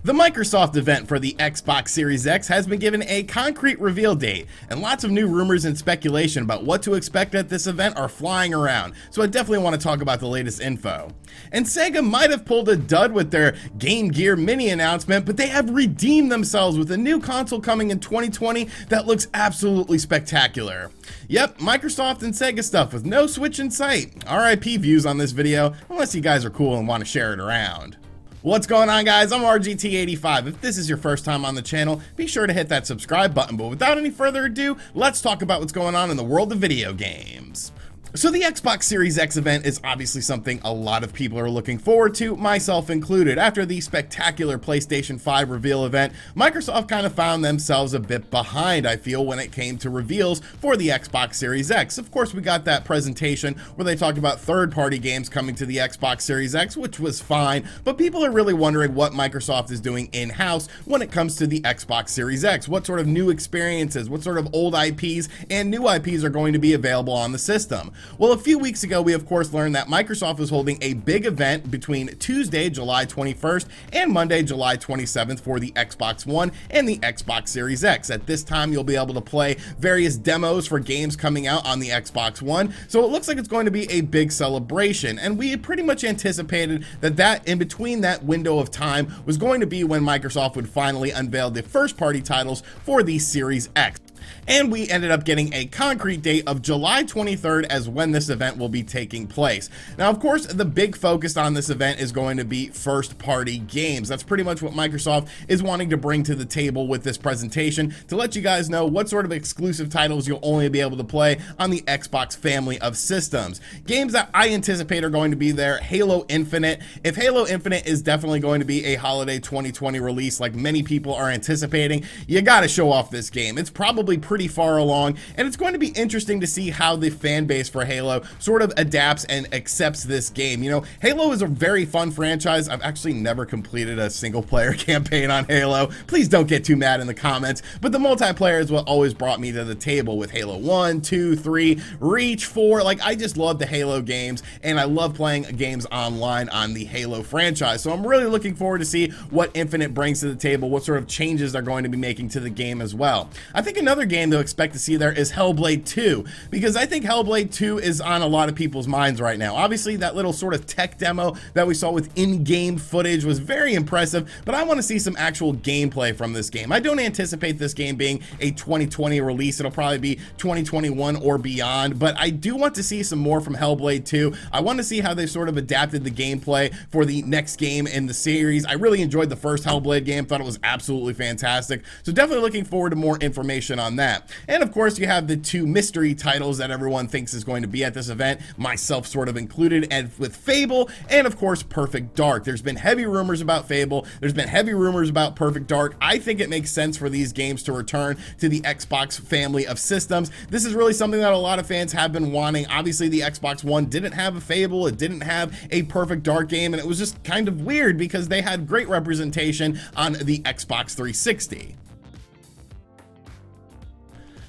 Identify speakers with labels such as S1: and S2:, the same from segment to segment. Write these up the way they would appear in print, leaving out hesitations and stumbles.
S1: The Microsoft event for the Xbox Series X has been given a concrete reveal date, and lots of new rumors and speculation about what to expect at this event are flying around, so I definitely want to talk about the latest info. And Sega might have pulled a dud with their Game Gear Mini announcement, but they have redeemed themselves with a new console coming in 2020 that looks absolutely spectacular. Yep, Microsoft and Sega stuff with no Switch in sight. RIP views on this video, unless you guys are cool and want to share it around. What's going on, guys? I'm RGT85. If this is your first time on the channel, be sure to hit that subscribe button. But without any further ado, let's talk about what's going on in the world of video games. So the Xbox Series X event is obviously something a lot of people are looking forward to, myself included. After the spectacular PlayStation 5 reveal event, Microsoft kind of found themselves a bit behind, I feel, when it came to reveals for the Xbox Series X. Of course, we got that presentation where they talked about third-party games coming to the Xbox Series X, which was fine, but people are really wondering what Microsoft is doing in-house when it comes to the Xbox Series X. What sort of new experiences, what sort of old IPs and new IPs are going to be available on the system? Well, a few weeks ago, we of course learned that Microsoft was holding a big event between Tuesday, July 21st and Monday, July 27th for the Xbox One and the Xbox Series X. At this time, you'll be able to play various demos for games coming out on the Xbox One, so it looks like it's going to be a big celebration, and we had pretty much anticipated that in between that window of time was going to be when Microsoft would finally unveil the first-party titles for the Series X. And we ended up getting a concrete date of July 23rd as when this event will be taking place. Now, of course, the big focus on this event is going to be first-party games. That's pretty much what Microsoft is wanting to bring to the table with this presentation, to let you guys know what sort of exclusive titles you'll only be able to play on the Xbox family of systems. Games that I anticipate are going to be there: Halo Infinite. If Halo Infinite is definitely going to be a holiday 2020 release like many people are anticipating, you gotta show off this game. It's probably pretty far along, and it's going to be interesting to see how the fan base for Halo sort of adapts and accepts this game. You know, Halo is a very fun franchise. I've actually never completed a single player campaign on Halo. Please don't get too mad in the comments, but the multiplayer is what always brought me to the table with Halo 1, 2, 3, Reach, 4. Like, I just love the Halo games, and I love playing games online on the Halo franchise. So I'm really looking forward to see what Infinite brings to the table, what sort of changes they're going to be making to the game as well. I think another game to expect to see there is Hellblade 2, because I think Hellblade 2 is on a lot of people's minds right now. Obviously, that little sort of tech demo that we saw with in-game footage was very impressive, but I want to see some actual gameplay from this game. I don't anticipate this game being a 2020 release. It'll probably be 2021 or beyond, but I do want to see some more from Hellblade 2. I want to see how they sort of adapted the gameplay for the next game in the series. I really enjoyed the first Hellblade game, thought it was absolutely fantastic, so definitely looking forward to more information on that. And of course, you have the two mystery titles that everyone thinks is going to be at this event, myself sort of included, and with Fable and of course Perfect Dark. There's been heavy rumors about Fable, there's been heavy rumors about Perfect Dark. I think it makes sense for these games to return to the Xbox family of systems. This is really something that a lot of fans have been wanting. Obviously, the Xbox One didn't have a Fable, it didn't have a Perfect Dark game, and it was just kind of weird because they had great representation on the Xbox 360.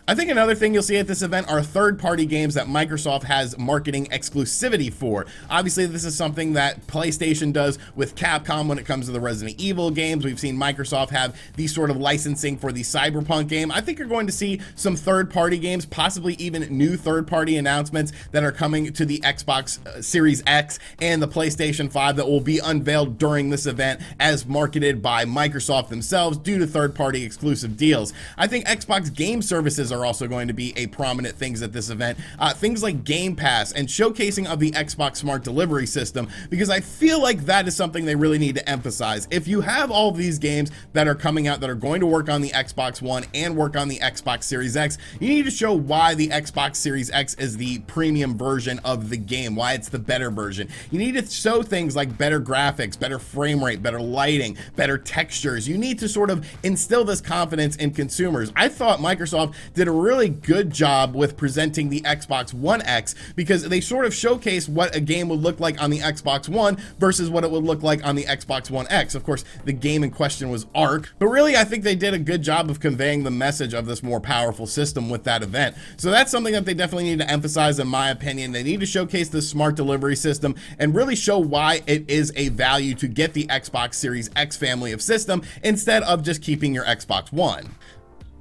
S1: I think another thing you'll see at this event are third-party games that Microsoft has marketing exclusivity for. Obviously, this is something that PlayStation does with Capcom when it comes to the Resident Evil games. We've seen Microsoft have these sort of licensing for the Cyberpunk game. I think you're going to see some third-party games, possibly even new third-party announcements that are coming to the Xbox Series X and the PlayStation 5 that will be unveiled during this event as marketed by Microsoft themselves due to third-party exclusive deals. I think Xbox Game Services are also going to be a prominent things at this event. Things like Game Pass and showcasing of the Xbox Smart Delivery System, because I feel like that is something they really need to emphasize. If you have all of these games that are coming out that are going to work on the Xbox One and work on the Xbox Series X, you need to show why the Xbox Series X is the premium version of the game, why it's the better version. You need to show things like better graphics, better frame rate, better lighting, better textures. You need to sort of instill this confidence in consumers. I thought Microsoft did did a really good job with presenting the Xbox One X, because they sort of showcased what a game would look like on the Xbox One versus what it would look like on the Xbox One X. Of course, the game in question was Ark, but really I think they did a good job of conveying the message of this more powerful system with that event. So that's something that they definitely need to emphasize, in my opinion. They need to showcase the smart delivery system and really show why it is a value to get the Xbox Series X family of system instead of just keeping your Xbox One.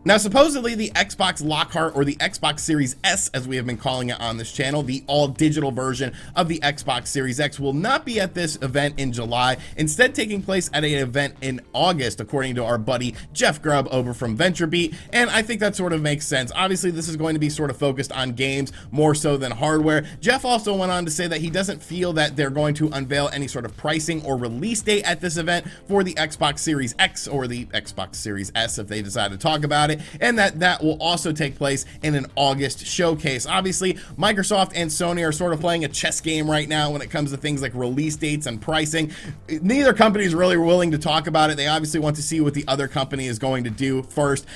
S1: Now, supposedly the Xbox Lockhart, or the Xbox Series S as we have been calling it on this channel, the all-digital version of the Xbox Series X, will not be at this event in July, instead taking place at an event in August, according to our buddy Jeff Grubb over from VentureBeat, and I think that sort of makes sense. Obviously, this is going to be sort of focused on games more so than hardware. Jeff also went on to say that he doesn't feel that they're going to unveil any sort of pricing or release date at this event for the Xbox Series X or the Xbox Series S if they decide to talk about it, and that will also take place in an August showcase. Obviously, Microsoft and Sony are sort of playing a chess game right now when it comes to things like release dates and pricing. Neither company is really willing to talk about it. They obviously want to see what the other company is going to do first.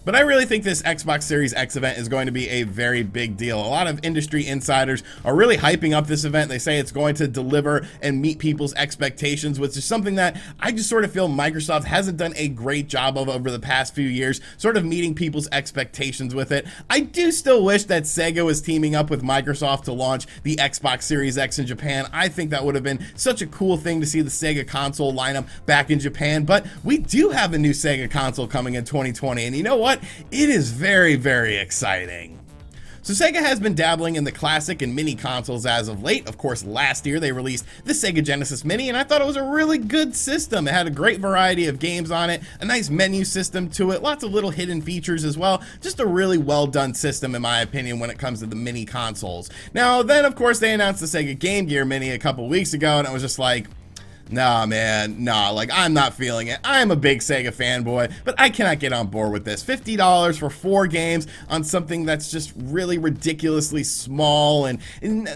S1: But I really think this Xbox Series X event is going to be a very big deal. A lot of industry insiders are really hyping up this event. They say it's going to deliver and meet people's expectations, which is something that I just sort of feel Microsoft hasn't done a great job of over the past few years, sort of meeting people's expectations with it. I do still wish that Sega was teaming up with Microsoft to launch the Xbox Series X in Japan. I think that would have been such a cool thing to see the Sega console lineup back in Japan, but we do have a new Sega console coming in 2020, and you know what? It is very, very exciting. So Sega has been dabbling in the classic and mini consoles as of late. Of course, last year they released the Sega Genesis Mini, and I thought it was a really good system. It had a great variety of games on it, a nice menu system to it, lots of little hidden features as well. Just a really well done system, in my opinion, when it comes to the mini consoles. Now, then, of course, they announced the Sega Game Gear Mini a couple weeks ago, and I was just like, nah, man, nah, like, I'm not feeling it. I'm a big Sega fanboy, but I cannot get on board with this. $50 for 4 games on something that's just really ridiculously small, and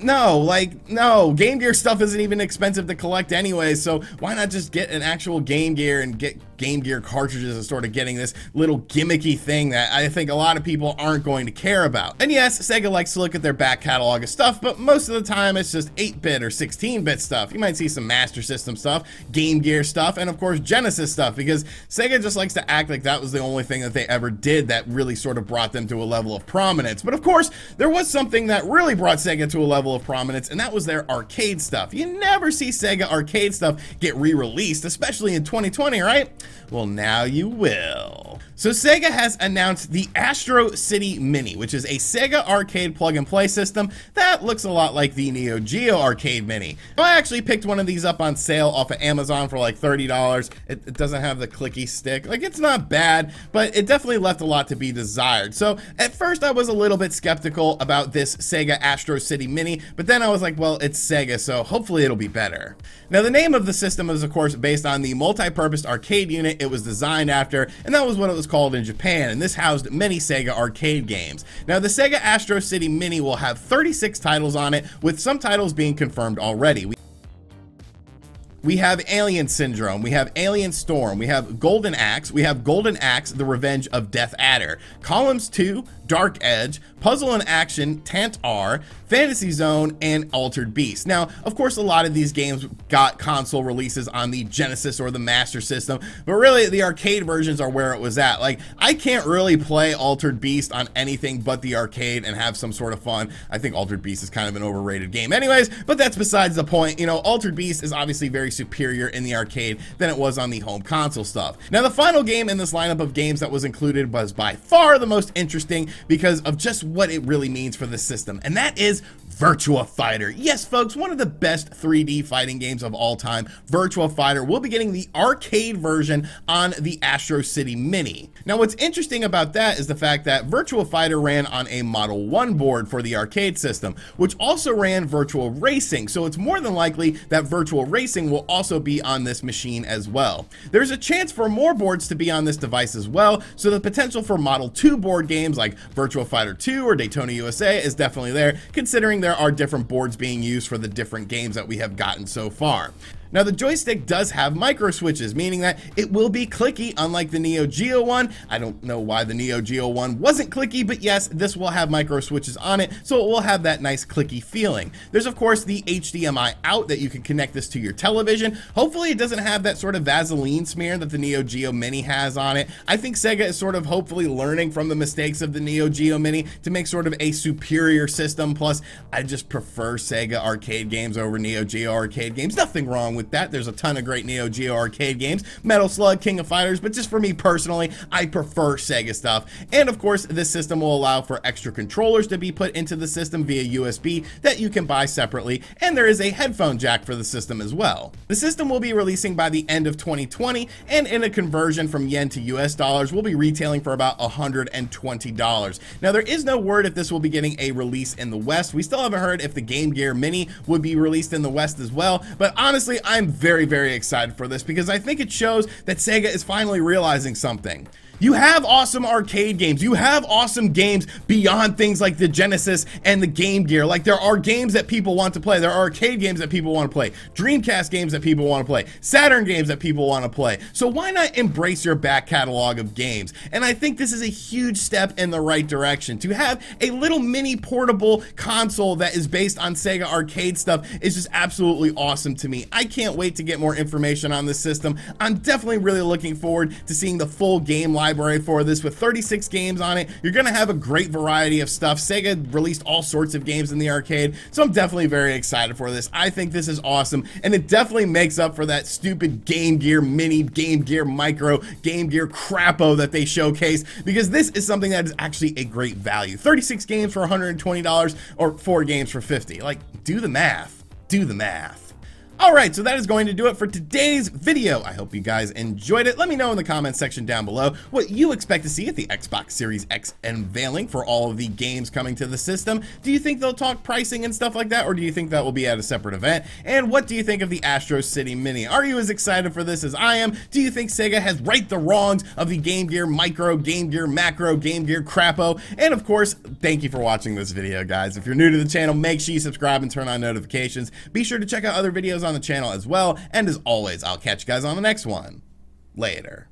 S1: no, like, no, Game Gear stuff isn't even expensive to collect anyway, so why not just get an actual Game Gear and get Game Gear cartridges and sort of getting this little gimmicky thing that I think a lot of people aren't going to care about. And yes, Sega likes to look at their back catalog of stuff, but most of the time it's just 8-bit or 16-bit stuff. You might see some Master System stuff, Game Gear stuff, and of course Genesis stuff, because Sega just likes to act like that was the only thing that they ever did that really sort of brought them to a level of prominence. But of course, there was something that really brought Sega to a level of prominence, and that was their arcade stuff. You never see Sega arcade stuff get re-released, especially in 2020, right? Well, now you will. So Sega has announced the Astro City Mini, which is a Sega arcade plug-and-play system that looks a lot like the Neo Geo Arcade Mini. I actually picked one of these up on sale off of Amazon for like $30. It doesn't have the clicky stick. Like, it's not bad, but it definitely left a lot to be desired. So at first I was a little bit skeptical about this Sega Astro City Mini, but then I was like, well, it's Sega, so hopefully it'll be better. Now, the name of the system is, of course, based on the multi-purpose arcade unit it was designed after, and that was what it was called in Japan, and this housed many Sega arcade games. Now, the Sega Astro City Mini will have 36 titles on it, with some titles being confirmed already. We have Alien Syndrome, we have Alien Storm, we have Golden Axe, we have Golden Axe, The Revenge of Death Adder, Columns 2, Dark Edge, Puzzle and Action, Tant R, Fantasy Zone, and Altered Beast. Now, of course, a lot of these games got console releases on the Genesis or the Master System, but really the arcade versions are where it was at. Like, I can't really play Altered Beast on anything but the arcade and have some sort of fun. I think Altered Beast is kind of an overrated game anyways, but that's besides the point. You know, Altered Beast is obviously very superior in the arcade than it was on the home console stuff. Now, the final game in this lineup of games that was included was by far the most interesting because of just what it really means for the system, and that is Virtua Fighter. Yes, folks, one of the best 3D fighting games of all time, Virtua Fighter, will be getting the arcade version on the Astro City Mini. Now, what's interesting about that is the fact that Virtua Fighter ran on a Model 1 board for the arcade system, which also ran Virtual Racing, so it's more than likely that Virtual Racing will also be on this machine as well. There's a chance for more boards to be on this device as well, so the potential for Model 2 board games like Virtua Fighter 2 or Daytona USA is definitely there, considering there are different boards being used for the different games that we have gotten so far. Now the joystick does have micro switches, meaning that it will be clicky unlike the Neo Geo one. I don't know why the Neo Geo one wasn't clicky, but yes, this will have micro switches on it, so it will have that nice clicky feeling. There's of course the HDMI out that you can connect this to your television. Hopefully it doesn't have that sort of Vaseline smear that the Neo Geo Mini has on it. I think Sega is sort of hopefully learning from the mistakes of the Neo Geo Mini to make sort of a superior system. Plus, I just prefer Sega arcade games over Neo Geo arcade games. Nothing wrong with that. There's a ton of great Neo Geo arcade games, Metal Slug, King of Fighters, but just for me personally, I prefer Sega stuff. And of course, this system will allow for extra controllers to be put into the system via USB that you can buy separately, and there is a headphone jack for the system as well. The system will be releasing by the end of 2020, and in a conversion from yen to US dollars, will be retailing for about $120. Now, there is no word if this will be getting a release in the West. We still haven't heard if the Game Gear Mini would be released in the West as well, but honestly, I'm very, very excited for this because I think it shows that Sega is finally realizing something. You have awesome arcade games. You have awesome games beyond things like the Genesis and the Game Gear. Like, there are games that people want to play. There are arcade games that people want to play. Dreamcast games that people want to play. Saturn games that people want to play. So why not embrace your back catalog of games? And I think this is a huge step in the right direction. To have a little mini portable console that is based on Sega arcade stuff is just absolutely awesome to me. I can't wait to get more information on this system. I'm definitely really looking forward to seeing the full game library for this. With 36 games on it, you're gonna have a great variety of stuff. Sega released all sorts of games in the arcade, so I'm definitely very excited for this. I think this is awesome, and it definitely makes up for that stupid Game Gear Mini, Game Gear Micro, Game Gear Crapo that they showcased, because this is something that is actually a great value. 36 games for $120 or 4 games for $50. Like, do the math. Do the math. Alright, so that is going to do it for today's video. I hope you guys enjoyed it. Let me know in the comments section down below what you expect to see at the Xbox Series X unveiling for all of the games coming to the system. Do you think they'll talk pricing and stuff like that, or do you think that will be at a separate event? And what do you think of the Astro City Mini? Are you as excited for this as I am? Do you think Sega has right the wrongs of the Game Gear Micro, Game Gear Macro, Game Gear Crapo? And of course, thank you for watching this video, guys. If you're new to the channel, make sure you subscribe and turn on notifications. Be sure to check out other videos on the channel as well, and as always, I'll catch you guys on the next one. Later.